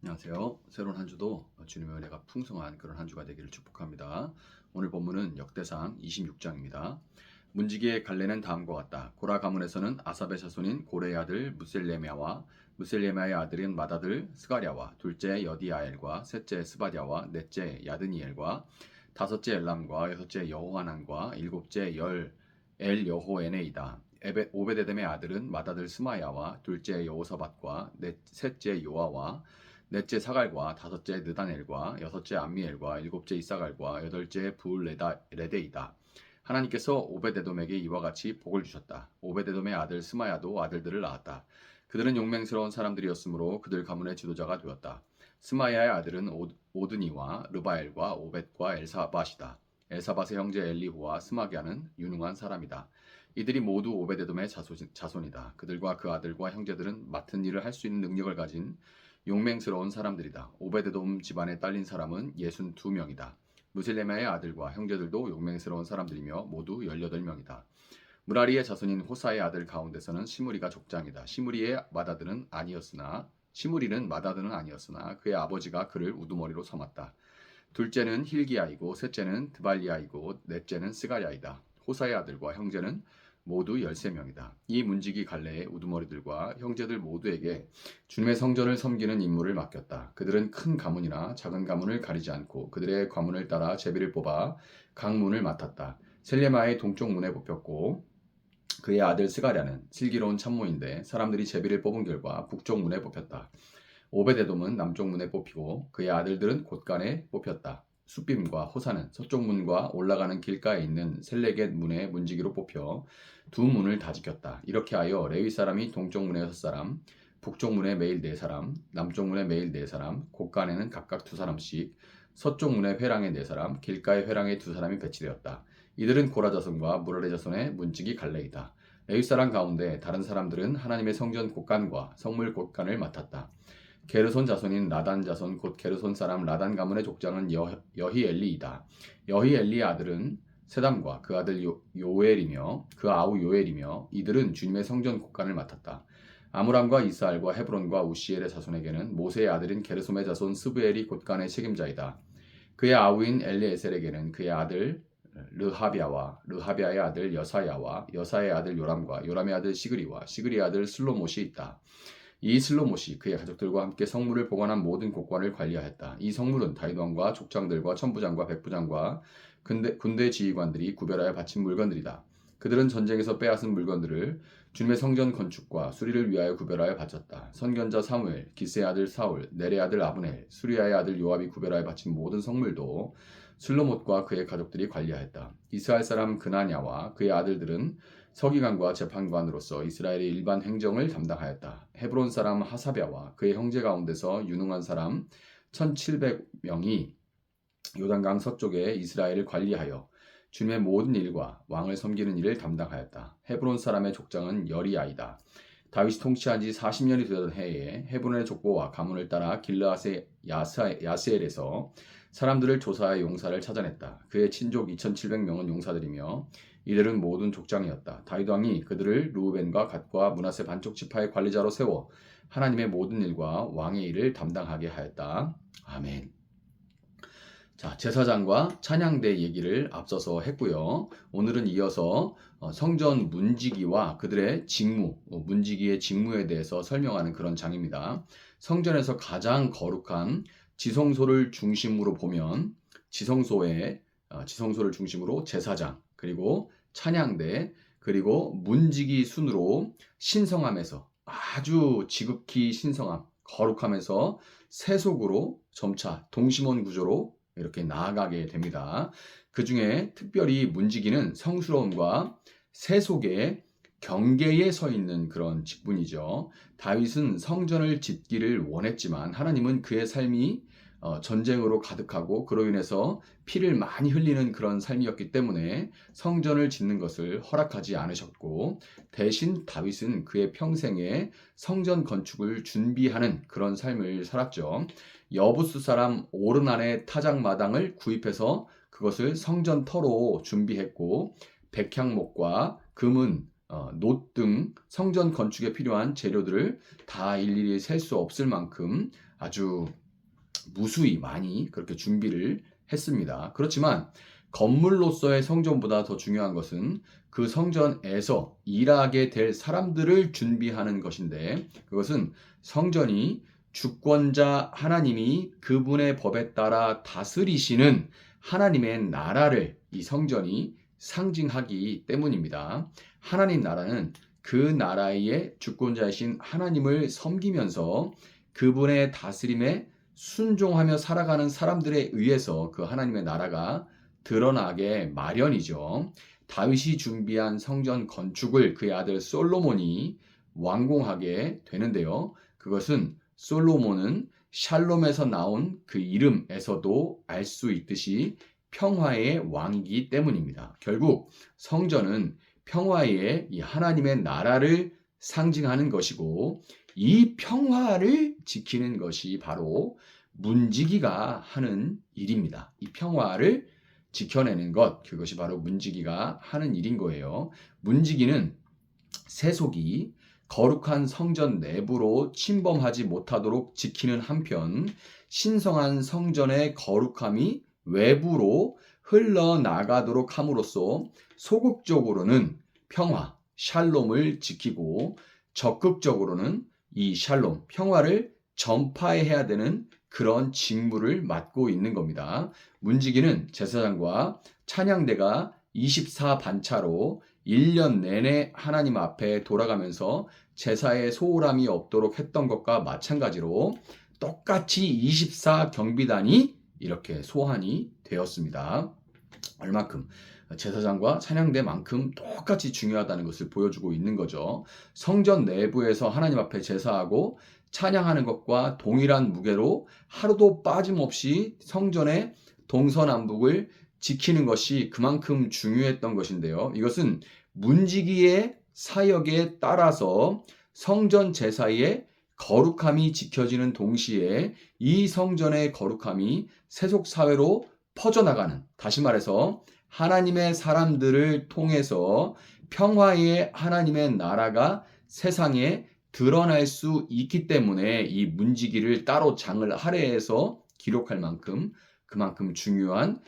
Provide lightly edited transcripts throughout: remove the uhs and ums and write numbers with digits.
안녕하세요. 새로운 한 주도 주님의 은혜가 풍성한 그런 한 주가 되기를 축복합니다. 오늘 본문은 역대상 26장입니다. 문지기의 갈래는 다음과 같다. 고라 가문에서는 아삽의 자손인 고레의 아들 무셀레미아와 무셀레미아의 아들인 맏아들 스가랴와 둘째 여디아엘과 셋째 스바랴와 넷째 야드니엘과 다섯째 엘람과 여섯째 여호하난과 일곱째 엘여호에네이다. 오베데돔의 아들은 맏아들 스마야와 둘째 여호사밧과 셋째 요아와 넷째 사갈과 다섯째 느다넬과 여섯째 암미엘과 일곱째 이사갈과 여덟째 레데이다. 하나님께서 오베데돔에게 이와 같이 복을 주셨다. 오베데돔의 아들 스마야도 아들들을 낳았다. 그들은 용맹스러운 사람들이었으므로 그들 가문의 지도자가 되었다. 스마야의 아들은 오드니와 르바엘과 오벳과 엘사밧이다. 엘사밧의 형제 엘리후와 스마기아는 유능한 사람이다. 이들이 모두 오베데돔의 자손이다. 그들과 그 아들과 형제들은 맡은 일을 할 수 있는 능력을 가진 용맹스러운 사람들이다. 오베데돔 집안에 딸린 사람은 62명이다. 무셀레마의 아들과 형제들도 용맹스러운 사람들이며 모두 18명이다. 무라리의 자손인 호사의 아들 가운데서는 시므리가 족장이다. 시므리는 맏아들은 아니었으나 그의 아버지가 그를 우두머리로 삼았다. 둘째는 힐기야이고 셋째는 드발리야이고 넷째는 스가랴이다. 호사의 아들과 형제는 모두 13명이다. 이 문지기 갈래의 우두머리들과 형제들 모두에게 주님의 성전을 섬기는 임무를 맡겼다. 그들은 큰 가문이나 작은 가문을 가리지 않고 그들의 가문을 따라 제비를 뽑아 각 문을 맡았다. 셀레마의 동쪽 문에 뽑혔고 그의 아들 스가랴는 슬기로운 참모인데 사람들이 제비를 뽑은 결과 북쪽 문에 뽑혔다. 오베데돔은 남쪽 문에 뽑히고 그의 아들들은 곳간에 뽑혔다. 숫빔과 호사는 서쪽 문과 올라가는 길가에 있는 셀레겟 문의 문지기로 뽑혀 두 문을 다 지켰다. 이렇게 하여 레위 사람이 동쪽 문에 6사람, 북쪽 문에 매일 4사람, 남쪽 문에 매일 4사람, 곳간에는 각각 2사람씩, 서쪽 문에 회랑에 4사람, 길가의 회랑에 2사람이 배치되었다. 이들은 고라 자손과 무라리 자손의 문지기 갈래이다. 레위 사람 가운데 다른 사람들은 하나님의 성전 곳간과 성물 곳간을 맡았다. 게르손 자손인 라단 자손 곧 게르손 사람 라단 가문의 족장은 여히엘리이다. 여히엘리의 아들은 세담과 그 아들 요엘이며 그 아우 요엘이며 이들은 주님의 성전 곳간을 맡았다. 아므람과 이스알과 헤브론과 우시엘의 자손에게는 모세의 아들인 게르솜의 자손 스브엘이 곳간의 책임자이다. 그의 아우인 엘리에셀에게는 그의 아들 르하비아의 아들 여사야와 여사의 아들 요람과 요람의 아들 시그리와 시그리의 아들 슬로못이 있다. 이 슬로못이 그의 가족들과 함께 성물을 보관한 모든 곳간을 관리하였다. 이 성물은 다윗 왕과 족장들과 천부장과 백부장과 군대 지휘관들이 구별하여 바친 물건들이다. 그들은 전쟁에서 빼앗은 물건들을 주님의 성전 건축과 수리를 위하여 구별하여 바쳤다. 선견자 사무엘, 기스의 아들 사울, 넬의 아들 아브넬, 수리아의 아들 요압이 구별하여 바친 모든 성물도 슬로못과 그의 가족들이 관리하였다. 이스라엘 사람 그나냐와 그의 아들들은 서기관과 재판관으로서 이스라엘의 일반 행정을 담당하였다. 헤브론 사람 하사랴와 그의 형제 가운데서 유능한 사람 1700명이 요단강 서쪽에 이스라엘을 관리하여 주님의 모든 일과 왕을 섬기는 일을 담당하였다. 헤브론 사람의 족장은 여리아이다. 다윗이 통치한 지 40년이 되던 해에 헤브론의 족보와 가문을 따라 길르앗의 야스엘에서 사람들을 조사하여 용사를 찾아냈다. 그의 친족 2700명은 용사들이며 이들은 모든 족장이었다. 다윗 왕이 그들을 루벤과 갓과 므낫세 반쪽 지파의 관리자로 세워 하나님의 모든 일과 왕의 일을 담당하게 하였다. 아멘. 자, 제사장과 찬양대 얘기를 앞서서 했고요. 오늘은 이어서 성전 문지기와 그들의 직무, 문지기의 직무에 대해서 설명하는 그런 장입니다. 성전에서 가장 거룩한 지성소를 중심으로 보면 지성소를 중심으로 제사장, 그리고 찬양대, 그리고 문지기 순으로 신성함에서 아주 지극히 신성함, 거룩함에서 세속으로 점차 동심원 구조로 이렇게 나아가게 됩니다. 그 중에 특별히 문지기는 성스러움과 세속의 경계에 서 있는 그런 직분이죠. 다윗은 성전을 짓기를 원했지만 하나님은 그의 삶이 전쟁으로 가득하고 그로 인해서 피를 많이 흘리는 그런 삶이었기 때문에 성전을 짓는 것을 허락하지 않으셨고 대신 다윗은 그의 평생에 성전 건축을 준비하는 그런 삶을 살았죠. 여부스 사람 오르난의 타작마당을 구입해서 그것을 성전터로 준비했고 백향목과 금은 놋 등 성전 건축에 필요한 재료들을 다 일일이 셀 수 없을 만큼 아주 무수히 많이 그렇게 준비를 했습니다. 그렇지만 건물로서의 성전보다 더 중요한 것은 그 성전에서 일하게 될 사람들을 준비하는 것인데, 그것은 성전이 주권자 하나님이 그분의 법에 따라 다스리시는 하나님의 나라를 이 성전이 상징하기 때문입니다. 하나님 나라는 그 나라의 주권자이신 하나님을 섬기면서 그분의 다스림에 순종하며 살아가는 사람들에 의해서 그 하나님의 나라가 드러나게 마련이죠. 다윗이 준비한 성전 건축을 그의 아들 솔로몬이 완공하게 되는데요. 그것은 솔로몬은 샬롬에서 나온 그 이름에서도 알 수 있듯이 평화의 왕이기 때문입니다. 결국 성전은 평화의 이 하나님의 나라를 상징하는 것이고, 이 평화를 지키는 것이 바로 문지기가 하는 일입니다. 이 평화를 지켜내는 것, 그것이 바로 문지기가 하는 일인 거예요. 문지기는 세속이 거룩한 성전 내부로 침범하지 못하도록 지키는 한편, 신성한 성전의 거룩함이 외부로 흘러나가도록 함으로써 소극적으로는 평화, 샬롬을 지키고 적극적으로는 이 샬롬, 평화를 전파해야 되는 그런 직무를 맡고 있는 겁니다. 문지기는 제사장과 찬양대가 24반차로 1년 내내 하나님 앞에 돌아가면서 제사에 소홀함이 없도록 했던 것과 마찬가지로 똑같이 24경비단이 이렇게 소환이 되었습니다. 얼마큼 제사장과 찬양대만큼 똑같이 중요하다는 것을 보여주고 있는 거죠. 성전 내부에서 하나님 앞에 제사하고 찬양하는 것과 동일한 무게로 하루도 빠짐없이 성전의 동서남북을 지키는 것이 그만큼 중요했던 것인데요. 이것은 문지기의 사역에 따라서 성전 제사의 거룩함이 지켜지는 동시에 이 성전의 거룩함이 세속 사회로 퍼져나가는, 다시 말해서 하나님의 사람들을 통해서 평화의 하나님의 나라가 세상에 드러날 수 있기 때문에 이 문지기를 따로 장을 할애해서 기록할 만큼 그만큼 중요한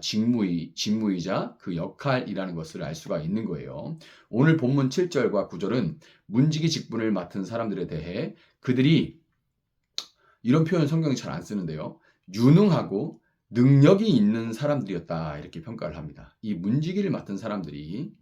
직무이자 그 역할이라는 것을 알 수가 있는 거예요. 오늘 본문 7절과 9절은 문지기 직분을 맡은 사람들에 대해 그들이, 이런 표현 성경이 잘 안 쓰는데요, 유능하고 능력이 있는 사람들이었다, 이렇게 평가를 합니다. 이 문지기를 맡은 사람들이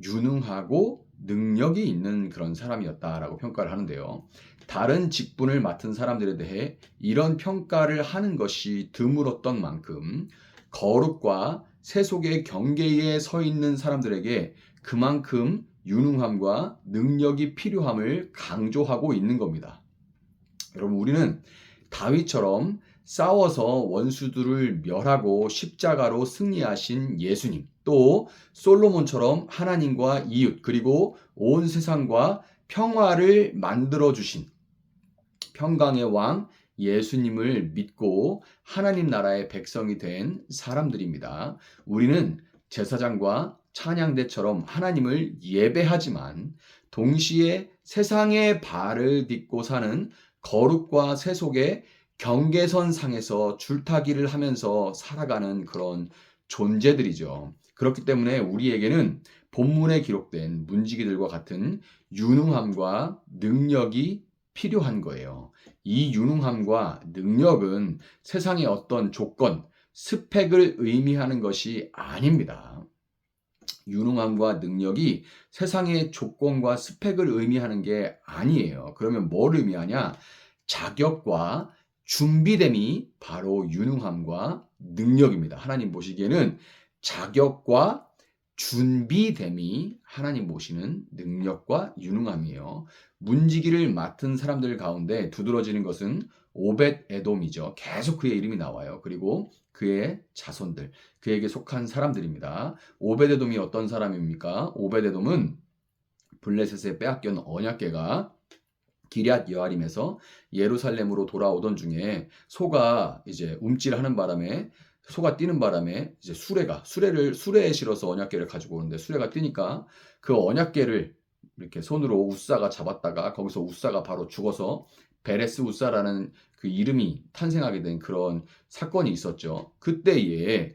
유능하고 능력이 있는 그런 사람이었다라고 평가를 하는데요. 다른 직분을 맡은 사람들에 대해 이런 평가를 하는 것이 드물었던 만큼 거룩과 세속의 경계에 서 있는 사람들에게 그만큼 유능함과 능력이 필요함을 강조하고 있는 겁니다. 여러분, 우리는 다윗처럼 싸워서 원수들을 멸하고 십자가로 승리하신 예수님, 또 솔로몬처럼 하나님과 이웃 그리고 온 세상과 평화를 만들어 주신 평강의 왕 예수님을 믿고 하나님 나라의 백성이 된 사람들입니다. 우리는 제사장과 찬양대처럼 하나님을 예배하지만 동시에 세상의 발을 딛고 사는 거룩과 세속의 경계선 상에서 줄타기를 하면서 살아가는 그런 존재들이죠. 그렇기 때문에 우리에게는 본문에 기록된 문지기들과 같은 유능함과 능력이 필요한 거예요. 이 유능함과 능력은 세상의 어떤 조건, 스펙을 의미하는 것이 아닙니다. 유능함과 능력이 세상의 조건과 스펙을 의미하는 게 아니에요. 그러면 뭘 의미하냐? 자격과 준비됨이 바로 유능함과 능력입니다. 하나님 보시기에는 자격과 준비됨이 하나님 보시는 능력과 유능함이에요. 문지기를 맡은 사람들 가운데 두드러지는 것은 오벳 에돔이죠. 계속 그의 이름이 나와요. 그리고 그의 자손들, 그에게 속한 사람들입니다. 오벳 에돔이 어떤 사람입니까? 오벳 에돔은 블레셋에 빼앗긴 언약궤가 기럇 여아림에서 예루살렘으로 돌아오던 중에 소가 이제 움찔하는 바람에 소가 뛰는 바람에 이제 수레에 실어서 언약궤를 가지고 오는데 수레가 뛰니까 그 언약궤를 이렇게 손으로 웃사가 잡았다가 거기서 웃사가 바로 죽어서 베레스 웃사라는 그 이름이 탄생하게 된 그런 사건이 있었죠. 그때에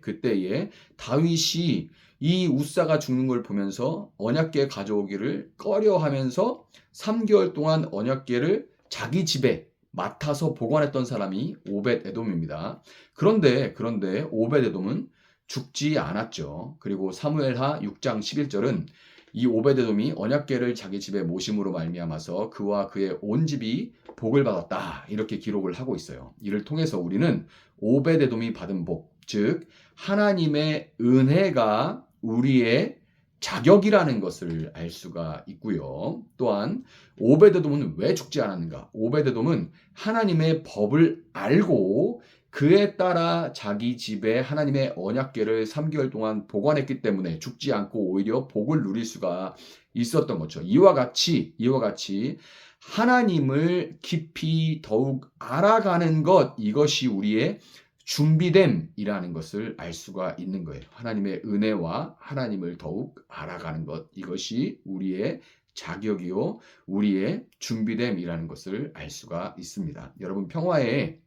다윗이 이 웃사가 죽는 걸 보면서 언약궤 가져오기를 꺼려하면서 3개월 동안 언약궤를 자기 집에 맡아서 보관했던 사람이 오벳 에돔입니다. 그런데 오벳 에돔은 죽지 않았죠. 그리고 사무엘하 6장 11절은 이 오벳 에돔이 언약궤를 자기 집에 모심으로 말미암아서 그와 그의 온 집이 복을 받았다. 이렇게 기록을 하고 있어요. 이를 통해서 우리는 오벳 에돔이 받은 복, 즉 하나님의 은혜가 우리의 자격이라는 것을 알 수가 있고요. 또한 오벳 에돔은 왜 죽지 않았는가? 오벳 에돔은 하나님의 법을 알고 그에 따라 자기 집에 하나님의 언약궤를 3개월 동안 보관했기 때문에 죽지 않고 오히려 복을 누릴 수가 있었던 거죠. 이와 같이 하나님을 깊이 더욱 알아가는 것, 이것이 우리의 준비됨이라는 것을 알 수가 있는 거예요. 하나님의 은혜와 하나님을 더욱 알아가는 것, 이것이 우리의 자격이요, 우리의 준비됨이라는 것을 알 수가 있습니다. 여러분, 평화의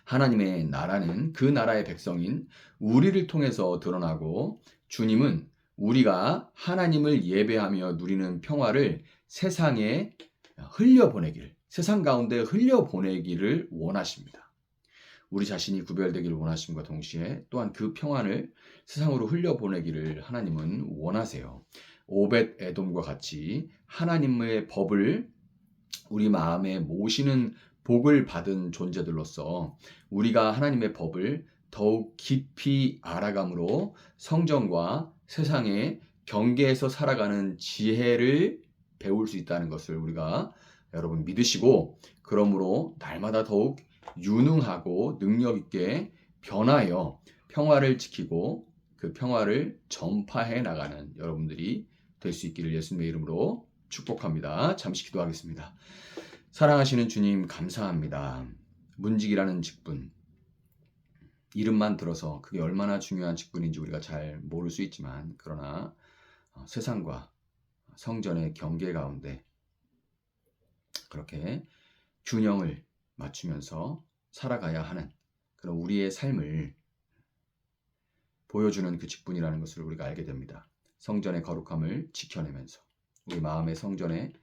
하나님의 나라는 그 나라의 백성인 우리를 통해서 드러나고, 주님은 우리가 하나님을 예배하며 누리는 평화를 세상에 세상 가운데 흘려보내기를 원하십니다. 우리 자신이 구별되기를 원하심과 동시에 또한 그 평안을 세상으로 흘려보내기를 하나님은 원하세요. 오벳 에돔과 같이 하나님의 법을 우리 마음에 모시는 복을 받은 존재들로서 우리가 하나님의 법을 더욱 깊이 알아감으로 성전과 세상의 경계에서 살아가는 지혜를 배울 수 있다는 것을 우리가 여러분 믿으시고, 그러므로 날마다 더욱 유능하고 능력 있게 변하여 평화를 지키고 그 평화를 전파해 나가는 여러분들이 될 수 있기를 예수님의 이름으로 축복합니다. 잠시 기도하겠습니다. 사랑하시는 주님, 감사합니다. 문직이라는 직분, 이름만 들어서 그게 얼마나 중요한 직분인지 우리가 잘 모를 수 있지만, 그러나 세상과 성전의 경계 가운데 그렇게 균형을 맞추면서 살아가야 하는 그런 우리의 삶을 보여주는 그 직분이라는 것을 우리가 알게 됩니다. 성전의 거룩함을 지켜내면서, 우리 마음의 성전의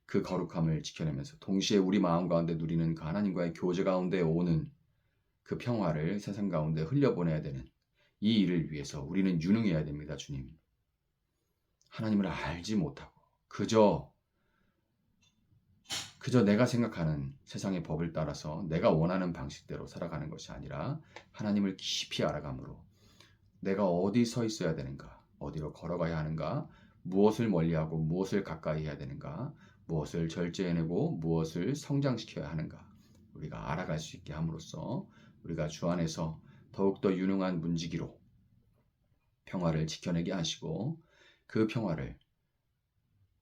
그 거룩함을 지켜내면서 동시에 우리 마음 가운데 누리는 그 하나님과의 교제 가운데 오는 그 평화를 세상 가운데 흘려보내야 되는 이 일을 위해서 우리는 유능해야 됩니다. 주님, 하나님을 알지 못하고 그저 내가 생각하는 세상의 법을 따라서 내가 원하는 방식대로 살아가는 것이 아니라 하나님을 깊이 알아감으로 내가 어디 서 있어야 되는가, 어디로 걸어가야 하는가, 무엇을 멀리하고 무엇을 가까이 해야 되는가, 무엇을 절제해내고 무엇을 성장시켜야 하는가, 우리가 알아갈 수 있게 함으로써 우리가 주 안에서 더욱더 유능한 문지기로 평화를 지켜내게 하시고 그 평화를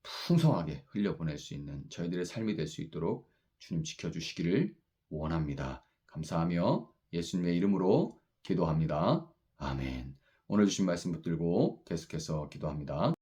풍성하게 흘려보낼 수 있는 저희들의 삶이 될 수 있도록 주님 지켜주시기를 원합니다. 감사하며 예수님의 이름으로 기도합니다. 아멘. 오늘 주신 말씀 붙들고 계속해서 기도합니다.